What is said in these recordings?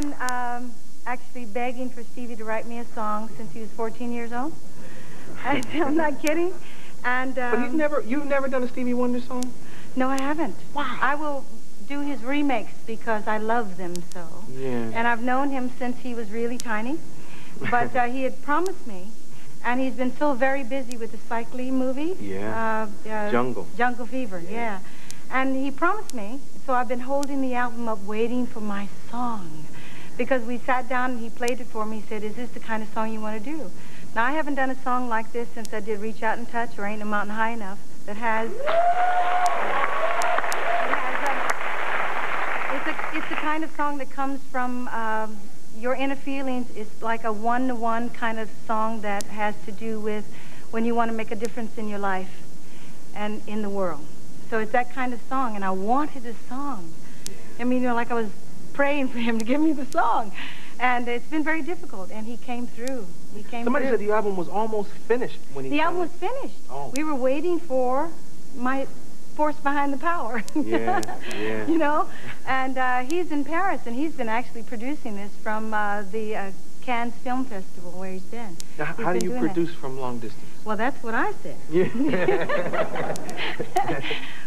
been actually begging for Stevie to write me a song since he was 14 years old. I'm not kidding. And but you've never done a Stevie Wonder song? No, I haven't. Wow. I will do his remakes because I love them so. Yeah. And I've known him since he was really tiny. But he had promised me, and he's been so very busy with the Spike Lee movie. Yeah. Jungle Fever, yeah. And he promised me, so I've been holding the album up waiting for my song. Because we sat down and he played it for me. He said, is this the kind of song you want to do? Now, I haven't done a song like this since I did Reach Out and Touch or Ain't No Mountain High Enough that has... It's the kind of song that comes from your inner feelings. It's like a one-to-one kind of song that has to do with when you want to make a difference in your life and in the world. So it's that kind of song, and I wanted a song. I mean, you know, like I was praying for him to give me the song. And it's been very difficult, and he came through. Somebody said the album was almost finished when he... The album was finished. Oh. We were waiting for my force behind the power. Yeah. You know? And he's in Paris, and he's been actually producing this from the Cannes Film Festival where he's been. Now, how do you produce from long distance? Well, that's what I said. Yeah.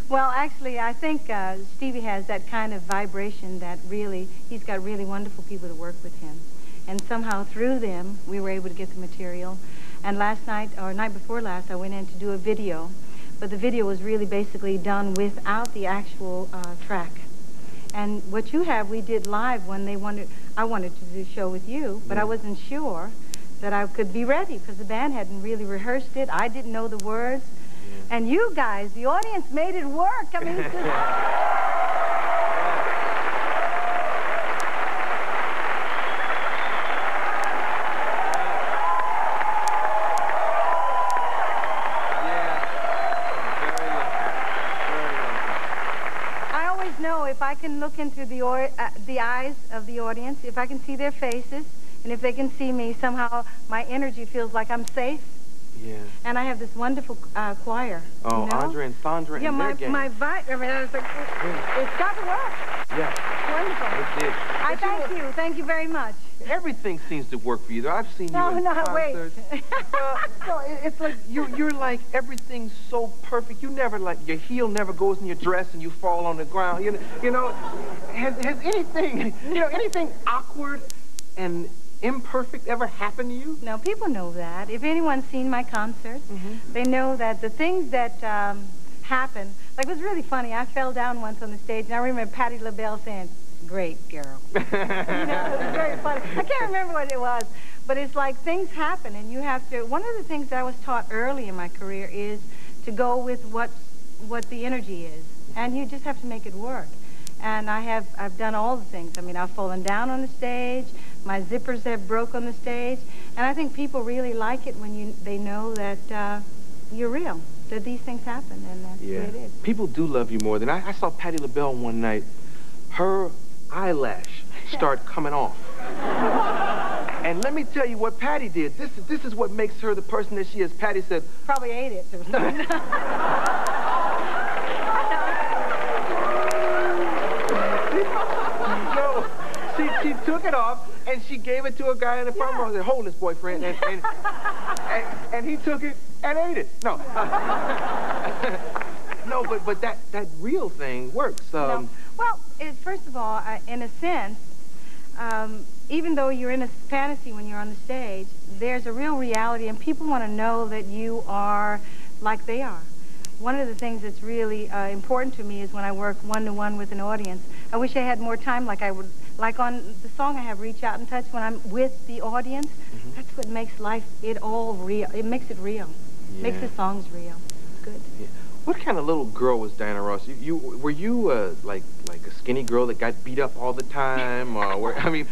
Well, actually, I think Stevie has that kind of vibration that really, he's got really wonderful people to work with him. And somehow through them, we were able to get the material. And last night, or night before last, I went in to do a video. But the video was really basically done without the actual track. And what you have, we did live when I wanted to do a show with you, but I wasn't sure that I could be ready because the band hadn't really rehearsed it. I didn't know the words. And you guys, the audience made it work. I mean, it's just... I always know if I can look into the eyes of the audience, if I can see their faces, and if they can see me, somehow my energy feels like I'm safe. Yeah. And I have this wonderful choir. Oh, you know? Andre and Sandra and their gang. I mean, I was like, it's got to work. Yeah. Wonderful. It did. I thank you. Thank you very much. Everything seems to work for you, though. I've seen you in concerts. Wait. No, it's like you're like everything's so perfect. You never like your heel never goes in your dress and you fall on the ground. You know, has anything anything awkward and imperfect ever happened to you? No, people know that. If anyone's seen my concerts, they know that the things that happen, like it was really funny. I fell down once on the stage, and I remember Patti LaBelle saying, "Great girl." You know, it was very funny. I can't remember what it was, but it's like things happen, and you have to. One of the things that I was taught early in my career is to go with what the energy is, and you just have to make it work. And I've done all the things. I mean, I've fallen down on the stage. My zippers have broke on the stage, and I think people really like it when they know that you're real, that these things happen, and that's the way it is. People do love you more than I saw Patti LaBelle one night. Her eyelash started coming off, and let me tell you what Patti did. This is what makes her the person that she is. Patti said, "Probably ate it or something." No, she took it off. And she gave it to a guy in the front row and said, "Hold this, boyfriend." And he took it and ate it. No. No, but that real thing works. No. Well, first of all, in a sense, even though you're in a fantasy when you're on the stage, there's a real reality, and people want to know that you are like they are. One of the things that's really important to me is when I work one-to-one with an audience. I wish I had more time like on the song I have, Reach Out and Touch, when I'm with the audience, that's what makes life, all real. It makes it real. Yeah. Makes the songs real. It's good. Yeah. What kind of little girl was Diana Ross? Were you like a skinny girl that got beat up all the time? Or I mean,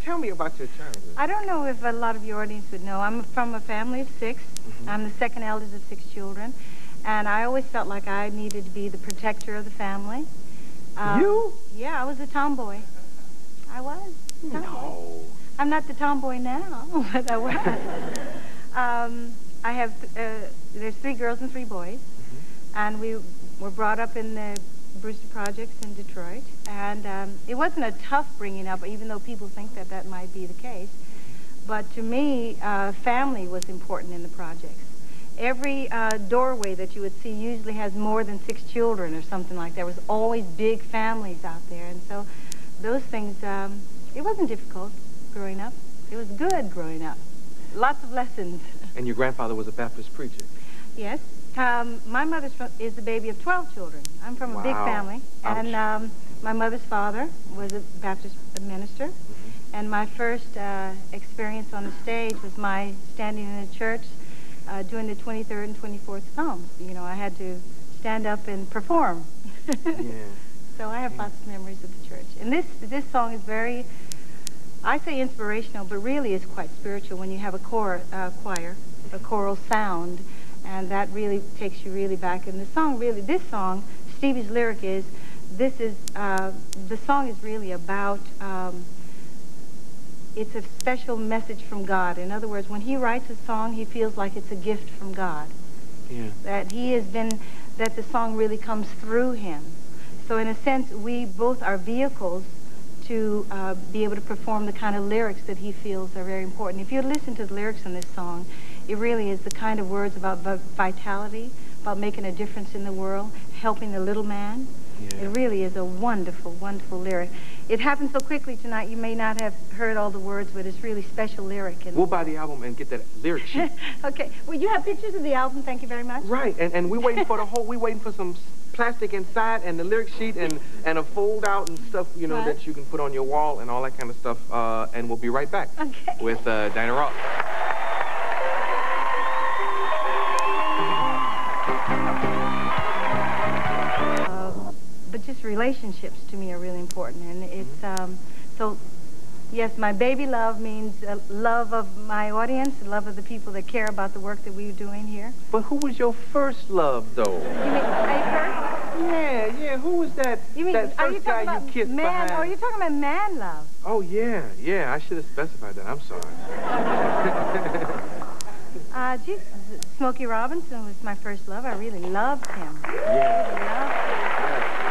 tell me about your childhood. I don't know if a lot of your audience would know. I'm from a family of 6. I'm the second eldest of 6 children. And I always felt like I needed to be the protector of the family. You? Yeah, I was a tomboy. I was. No. I'm not the tomboy now, but I was. I have, there's 3 girls and 3 boys. And we were brought up in the Brewster Projects in Detroit, and it wasn't a tough bringing up, even though people think that that might be the case. But to me, family was important in the projects. Every doorway that you would see usually has more than 6 children or something like that. There was always big families out there, and so those things, it wasn't difficult growing up. It was good growing up. Lots of lessons. And your grandfather was a Baptist preacher? Yes. My mother is the baby of 12 children. I'm from a big family. Ouch. And my mother's father was a Baptist minister. And my first experience on the stage was my standing in a church doing the 23rd and 24th Psalms. You know, I had to stand up and perform. Yeah. So I have lots of memories of the church. And this song is very, I say inspirational, but really it's quite spiritual when you have a choir, a choral sound, and that really takes you really back. And the song really, this song, Stevie's lyric is, the song is really about, it's a special message from God. In other words, when he writes a song, he feels like it's a gift from God. Yeah. That that the song really comes through him. So in a sense, we both are vehicles to be able to perform the kind of lyrics that he feels are very important. If you listen to the lyrics in this song, it really is the kind of words about vitality, about making a difference in the world, helping the little man. Yeah. It really is a wonderful, wonderful lyric. It happened so quickly tonight, you may not have heard all the words, but it's really special lyric. And we'll buy the album and get that lyric sheet. Okay. Well, you have pictures of the album. Thank you very much. Right. And we're waiting for we're waiting for some plastic inside and the lyric sheet and a fold out and stuff, you know, that you can put on your wall and all that kind of stuff. And we'll be right back with Diana Ross. But just relationships to me are really important, and it's so. Yes, my baby love means love of my audience, love of the people that care about the work that we're doing here. But who was your first love, though? You mean first? Yeah. Who was that? You mean, that first guy you kissed behind? Oh, you're talking about man love. Oh yeah. I should have specified that. I'm sorry. Geez, Smokey Robinson was my first love. I really loved him. Yeah. I really loved him.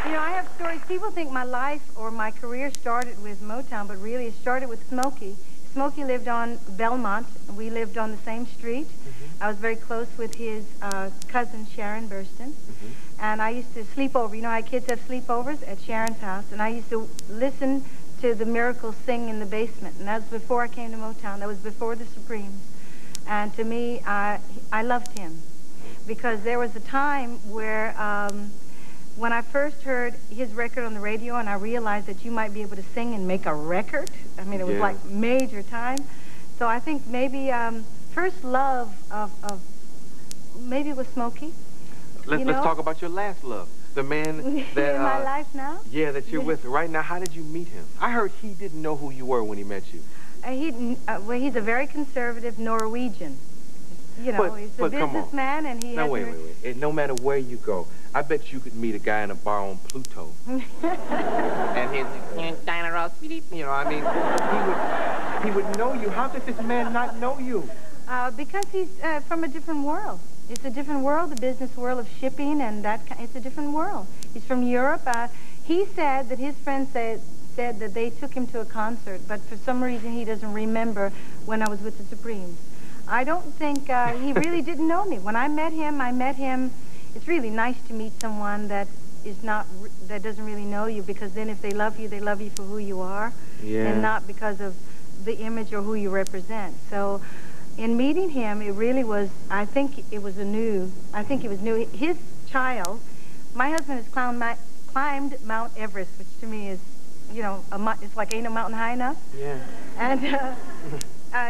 You know, I have stories. People think my life or my career started with Motown, but really it started with Smokey. Smokey lived on Belmont. We lived on the same street. I was very close with his cousin, Sharon Burston. And I used to sleep over. You know how kids have sleepovers? At Sharon's house. And I used to listen to the Miracles sing in the basement. And that was before I came to Motown. That was before the Supremes. And to me, I loved him. Because there was a time where when I first heard his record on the radio and I realized that you might be able to sing and make a record, I mean, it was like major time. So I think maybe first love of maybe it was Smokey. Let's talk about your last love. The man that... in my life now? Yeah, that you're with right now. How did you meet him? I heard he didn't know who you were when he met you. Well, he's a very conservative Norwegian. You know, he's a businessman, and he has... Now, wait. No matter where you go, I bet you could meet a guy in a bar on Pluto. And he's Diana Ross, you know, I mean, he would know you. How could this man not know you? Because he's from a different world. It's a different world, the business world of shipping, and it's a different world. He's from Europe. He said that his friends said that they took him to a concert, but for some reason he doesn't remember when I was with the Supremes. I don't think he really didn't know me. When I met him, it's really nice to meet someone that doesn't really know you, because then if they love you for who you are, and not because of the image or who you represent. So in meeting him, it really was, I think it was new. His child, my husband has climbed Mount Everest, which to me is, you know, it's like ain't a mountain high enough. Yeah. And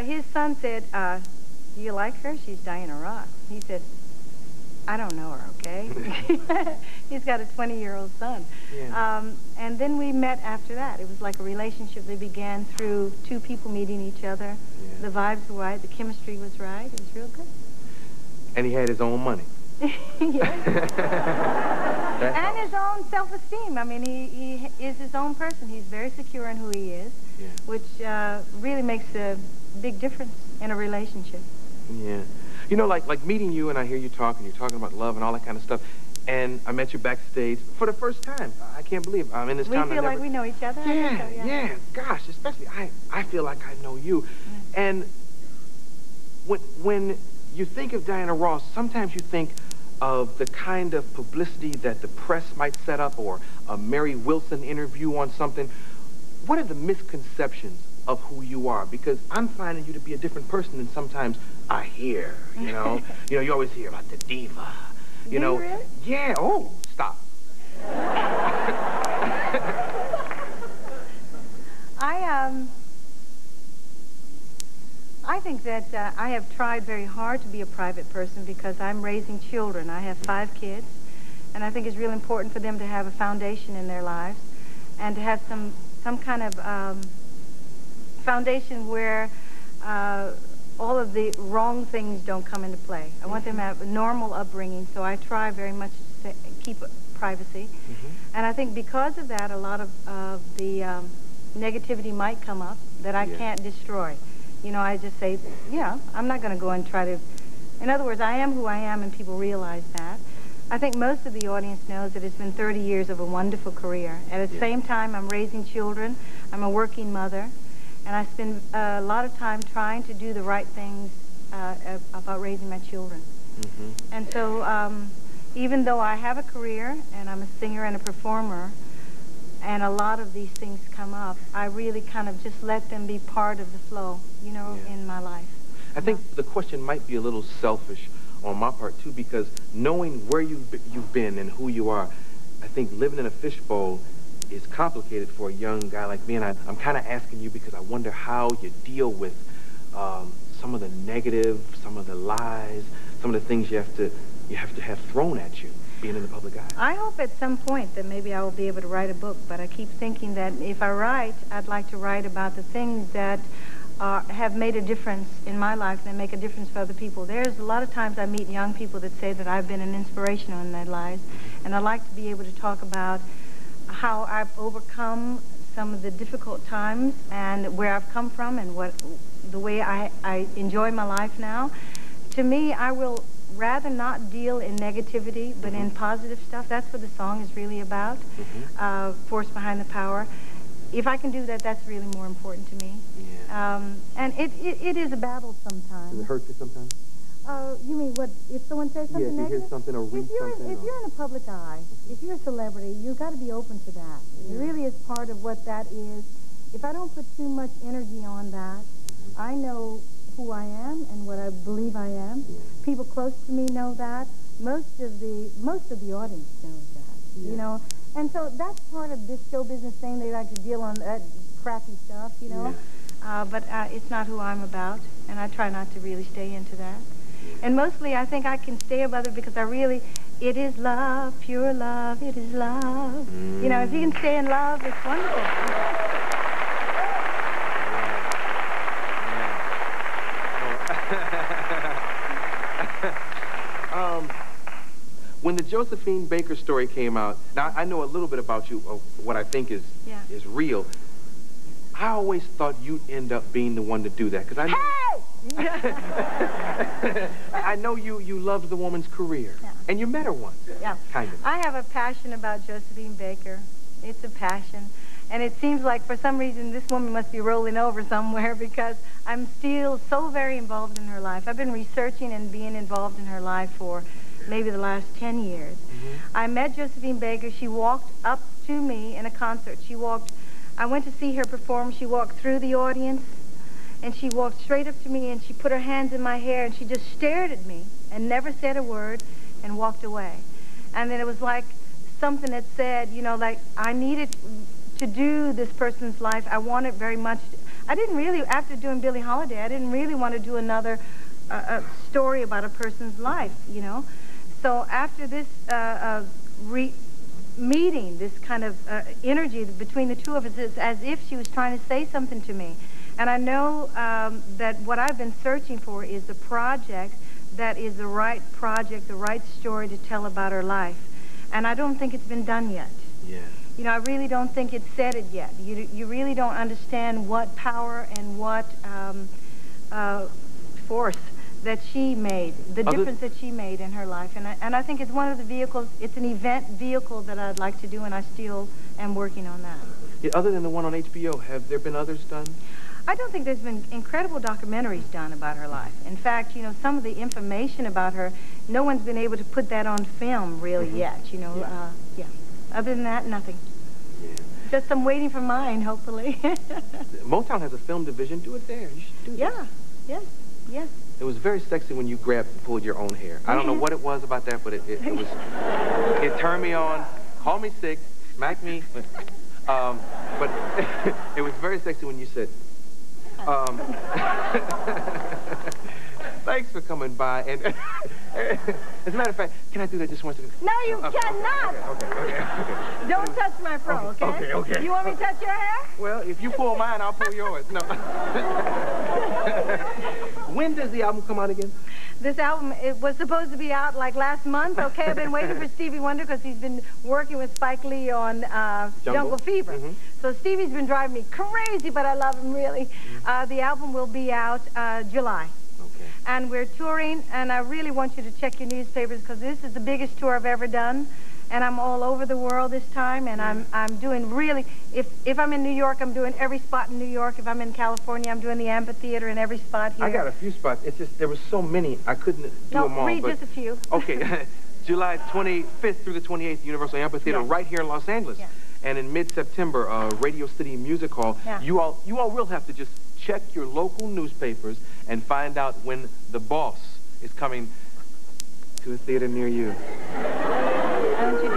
his son said, do you like her? She's Diana Ross. He said, I don't know her, okay? He's got a 20-year-old son. Yeah. And then we met after that. It was like a relationship that began through two people meeting each other. Yeah. The vibes were right. The chemistry was right. It was real good. And he had his own money. Yes. And his own self-esteem. I mean, he is his own person. He's very secure in who he is, which really makes a big difference in a relationship. Yeah. You know, like meeting you and I hear you talk and you're talking about love and all that kind of stuff. And I met you backstage for the first time. I can't believe I'm in this town. We feel like we know each other? Yeah, so, yeah. Gosh, especially I feel like I know you. And when you think of Diana Ross, sometimes you think of the kind of publicity that the press might set up or a Mary Wilson interview on something. What are the misconceptions of who you are? Because I'm finding you to be a different person than sometimes I hear, you know? You always hear about the diva. You know? Really? Yeah, oh, stop. I think that I have tried very hard to be a private person because I'm raising children. I have 5 kids, and I think it's really important for them to have a foundation in their lives and to have some kind of foundation where all of the wrong things don't come into play. I want them to have a normal upbringing, so I try very much to keep privacy. And I think because of that, a lot of the negativity might come up that I can't destroy. You know, I just say, yeah, I'm not going to go and try to... In other words, I am who I am, and people realize that. I think most of the audience knows that it's been 30 years of a wonderful career. At the same time, I'm raising children. I'm a working mother. And I spend a lot of time trying to do the right things about raising my children. And so even though I have a career, and I'm a singer and a performer, and a lot of these things come up, I really kind of just let them be part of the flow, you know, in my life. I think the question might be a little selfish on my part, too, because knowing where you've been and who you are, I think living in a fishbowl is complicated for a young guy like me, and I'm kind of asking you because I wonder how you deal with some of the negative, some of the lies, some of the things you have to have thrown at you being in the public eye. I hope at some point that maybe I will be able to write a book, but I keep thinking that if I write, I'd like to write about the things that have made a difference in my life and make a difference for other people. There's a lot of times I meet young people that say that I've been an inspiration in their lives, and I'd like to be able to talk about how I've overcome some of the difficult times and where I've come from and the way I enjoy my life now. To me, I will rather not deal in negativity, but in positive stuff. That's what the song is really about, Force Behind the Power. If I can do that, that's really more important to me. And it is a battle sometimes. Does it hurt you sometimes? You mean what, if someone says something negative? Yeah, if you hear something or read something. If you're in a public eye, if you're a celebrity, you've got to be open to that. It really is part of what that is. If I don't put too much energy on that, I know who I am and what I believe I am. People close to me know that. Most of the audience knows that, you know. And so that's part of this show business thing. They like to deal on that crappy stuff, you know. But it's not who I'm about, and I try not to really stay into that. And mostly I think I can stay above it because it is love, pure love, it is love. You know, if you can stay in love, it's wonderful. When the Josephine Baker story came out, now I know a little bit about you, of what I think is real. I always thought you'd end up being the one to do that, because I know I know you loved the woman's career, and you met her once, kind of. I have a passion about Josephine Baker. It's a passion, and it seems like for some reason this woman must be rolling over somewhere because I'm still so very involved in her life. I've been researching and being involved in her life for maybe the last 10 years. I met Josephine Baker. She walked up to me in a concert. I went to see her perform. She walked through the audience, and she walked straight up to me, and she put her hands in my hair, and she just stared at me and never said a word and walked away. And then it was like something that said, you know, like I needed to do this person's life. I wanted very much. I didn't really, after doing Billie Holiday, I didn't really want to do another story about a person's life, you know. So after this meeting, this kind of energy between the two of us, it's as if she was trying to say something to me. And I know that what I've been searching for is the project that is the right project, the right story to tell about her life. And I don't think it's been done yet. You know, I really don't think it's said it yet. You really don't understand what power and what force that she made, the difference that she made in her life. And I think it's one of the vehicles, it's an event vehicle that I'd like to do, and I still am working on that. Yeah, other than the one on HBO, have there been others done? I don't think there's been incredible documentaries done about her life. In fact, you know, some of the information about her, no one's been able to put that on film really yet, you know. Yeah. Other than that, nothing. Yeah. Just I'm waiting for mine, hopefully. Motown has a film division. Do it there. You should do that. Yeah. Yes. It was very sexy when you grabbed and pulled your own hair. I don't know what it was about that, but it was, it turned me on, called me sick, smacked me. But it was very sexy when you said, thanks for coming by. And as a matter of fact, can I do that just once? No, you cannot. Okay. Don't touch my fro, okay? Okay. You want me to touch your hair? Well, if you pull mine, I'll pull yours. No. When does the album come out again? This album, it was supposed to be out like last month, okay? I've been waiting for Stevie Wonder because he's been working with Spike Lee on Jungle Fever. So Stevie's been driving me crazy, but I love him really. The album will be out July. Okay. And we're touring, and I really want you to check your newspapers because this is the biggest tour I've ever done. And I'm all over the world this time, and I'm doing really, if I'm in New York, I'm doing every spot in New York. If I'm in California, I'm doing the amphitheater in every spot here. I got a few spots. It's just, there were so many, I couldn't do them all. Read but, just a few. Okay, July 25th through the 28th, Universal Amphitheater, right here in Los Angeles. Yeah. And in mid-September, Radio City Music Hall. Yeah. You all will have to just check your local newspapers and find out when The Boss is coming to a theater near you. I want you to